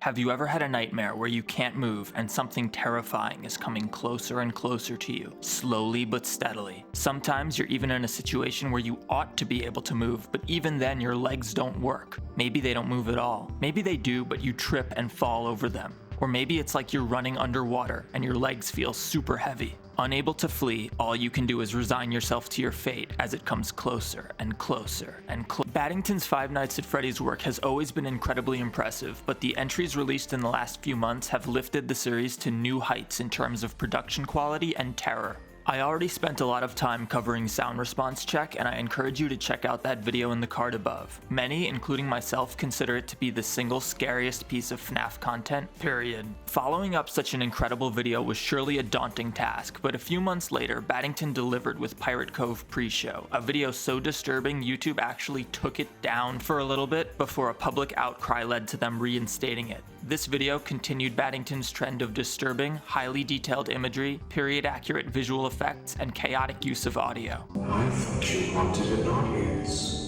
Have you ever had a nightmare where you can't move and something terrifying is coming closer and closer to you, slowly but steadily? Sometimes you're even in a situation where you ought to be able to move, but even then your legs don't work. Maybe they don't move at all. Maybe they do, but you trip and fall over them. Or maybe it's like you're running underwater and your legs feel super heavy. Unable to flee, all you can do is resign yourself to your fate as it comes closer and closer and closer. Battington's Five Nights at Freddy's work has always been incredibly impressive, but the entries released in the last few months have lifted the series to new heights in terms of production quality and terror. I already spent a lot of time covering Sound Response Check, and I encourage you to check out that video in the card above. Many, including myself, consider it to be the single scariest piece of FNAF content, period. Following up such an incredible video was surely a daunting task, but a few months later, Battington delivered with Pirate Cove pre-show, a video so disturbing YouTube actually took it down for a little bit before a public outcry led to them reinstating it. This video continued Battington's trend of disturbing, highly detailed imagery, period-accurate visual effects, and chaotic use of audio. I thought you wanted an audience.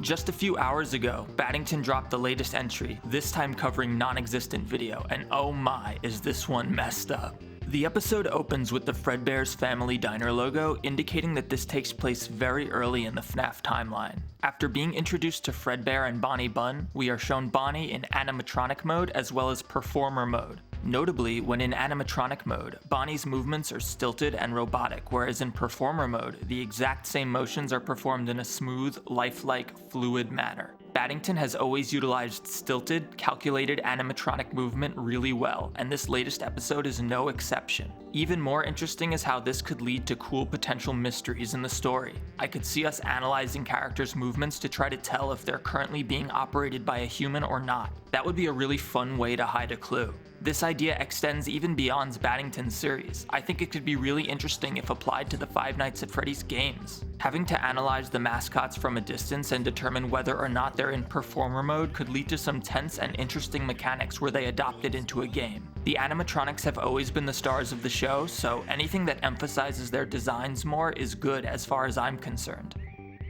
Just a few hours ago, Battington dropped the latest entry, this time covering Nonexistent video, and oh my, is this one messed up. The episode opens with the Fredbear's Family Diner logo, indicating that this takes place very early in the FNAF timeline. After being introduced to Fredbear and Bonnie Bun, we are shown Bonnie in animatronic mode as well as performer mode. Notably, when in animatronic mode, Bonnie's movements are stilted and robotic, whereas in performer mode, the exact same motions are performed in a smooth, lifelike, fluid manner. Battington has always utilized stilted, calculated animatronic movement really well, and this latest episode is no exception. Even more interesting is how this could lead to cool potential mysteries in the story. I could see us analyzing characters' movements to try to tell if they're currently being operated by a human or not. That would be a really fun way to hide a clue. This idea extends even beyond Battington's series. I think it could be really interesting if applied to the Five Nights at Freddy's games. Having to analyze the mascots from a distance and determine whether or not they're in performer mode could lead to some tense and interesting mechanics were they adopted into a game. The animatronics have always been the stars of the show, so anything that emphasizes their designs more is good as far as I'm concerned.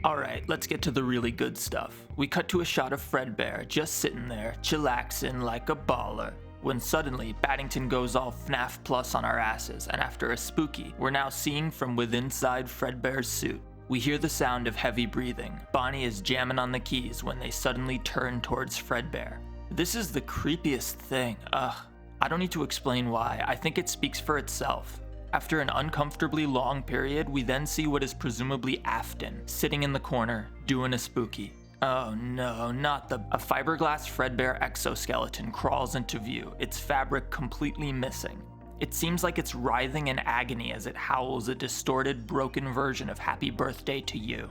Alright, let's get to the really good stuff. We cut to a shot of Fredbear just sitting there, chillaxing like a baller, when suddenly Battington goes all FNAF Plus on our asses, and after a spooky, we're now seeing from within inside Fredbear's suit. We hear the sound of heavy breathing. Bonnie is jamming on the keys when they suddenly turn towards Fredbear. This is the creepiest thing, I don't need to explain why, I think it speaks for itself. After an uncomfortably long period, we then see what is presumably Afton, sitting in the corner, doing a spooky. Oh no, not the... A fiberglass Fredbear exoskeleton crawls into view, its fabric completely missing. It seems like it's writhing in agony as it howls a distorted, broken version of Happy Birthday to You.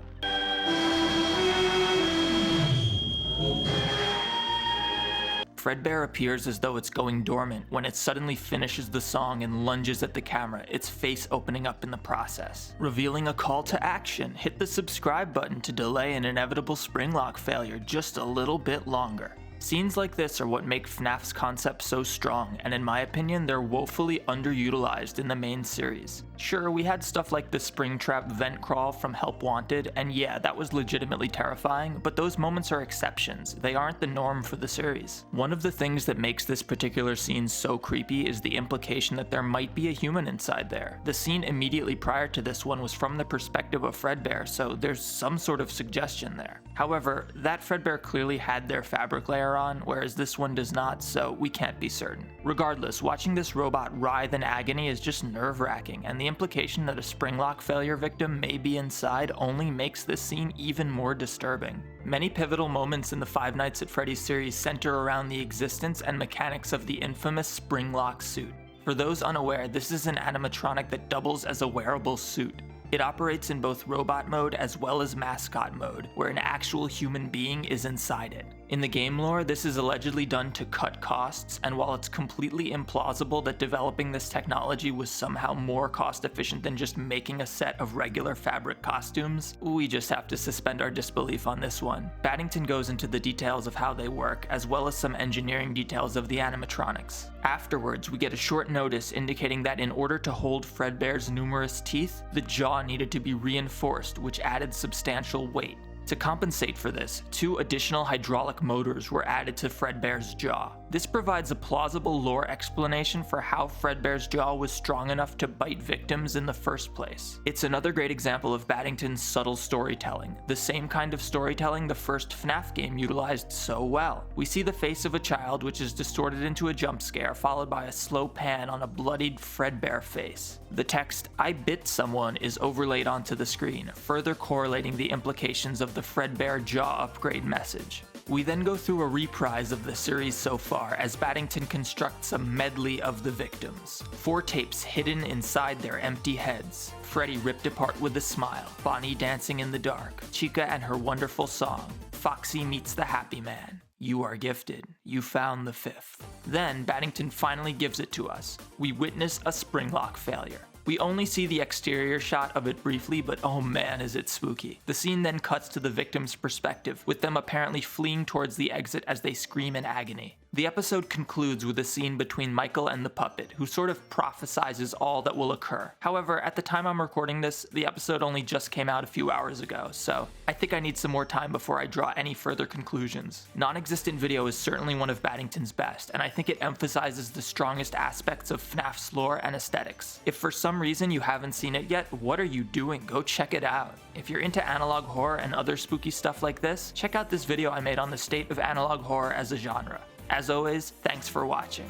Fredbear appears as though it's going dormant when it suddenly finishes the song and lunges at the camera, its face opening up in the process. Revealing a call to action, hit the subscribe button to delay an inevitable Springlock failure just a little bit longer. Scenes like this are what make FNAF's concept so strong, and in my opinion, they're woefully underutilized in the main series. Sure, we had stuff like the Springtrap vent crawl from Help Wanted, and yeah, that was legitimately terrifying, but those moments are exceptions. They aren't the norm for the series. One of the things that makes this particular scene so creepy is the implication that there might be a human inside there. The scene immediately prior to this one was from the perspective of Fredbear, so there's some sort of suggestion there. However, that Fredbear clearly had their fabric layer on, whereas this one does not, so we can't be certain. Regardless, watching this robot writhe in agony is just nerve-wracking, and the implication that a Springlock failure victim may be inside only makes this scene even more disturbing. Many pivotal moments in the Five Nights at Freddy's series center around the existence and mechanics of the infamous Springlock suit. For those unaware, this is an animatronic that doubles as a wearable suit. It operates in both robot mode as well as mascot mode, where an actual human being is inside it. In the game lore, this is allegedly done to cut costs, and while it's completely implausible that developing this technology was somehow more cost efficient than just making a set of regular fabric costumes, we just have to suspend our disbelief on this one. Battington goes into the details of how they work, as well as some engineering details of the animatronics. Afterwards, we get a short notice indicating that in order to hold Fredbear's numerous teeth, the jaw needed to be reinforced, which added substantial weight. To compensate for this, 2 additional hydraulic motors were added to Fredbear's jaw. This provides a plausible lore explanation for how Fredbear's jaw was strong enough to bite victims in the first place. It's another great example of Battington's subtle storytelling, the same kind of storytelling the first FNAF game utilized so well. We see the face of a child which is distorted into a jump scare, followed by a slow pan on a bloodied Fredbear face. The text, "I bit someone," is overlaid onto the screen, further correlating the implications of the Fredbear jaw upgrade message. We then go through a reprise of the series so far as Battington constructs a medley of the victims. 4 tapes hidden inside their empty heads. Freddy ripped apart with a smile, Bonnie dancing in the dark, Chica and her wonderful song, Foxy meets the happy man. You are gifted. You found the 5th. Then Battington finally gives it to us. We witness a Springlock failure. We only see the exterior shot of it briefly, but oh man is it spooky. The scene then cuts to the victim's perspective, with them apparently fleeing towards the exit as they scream in agony. The episode concludes with a scene between Michael and the puppet, who sort of prophesizes all that will occur. However, at the time I'm recording this, the episode only just came out a few hours ago, so I think I need some more time before I draw any further conclusions. Nonexistent video is certainly one of Battington's best, and I think it emphasizes the strongest aspects of FNAF's lore and aesthetics. If for some reason you haven't seen it yet, what are you doing? Go check it out. If you're into analog horror and other spooky stuff like this, check out this video I made on the state of analog horror as a genre. As always, thanks for watching.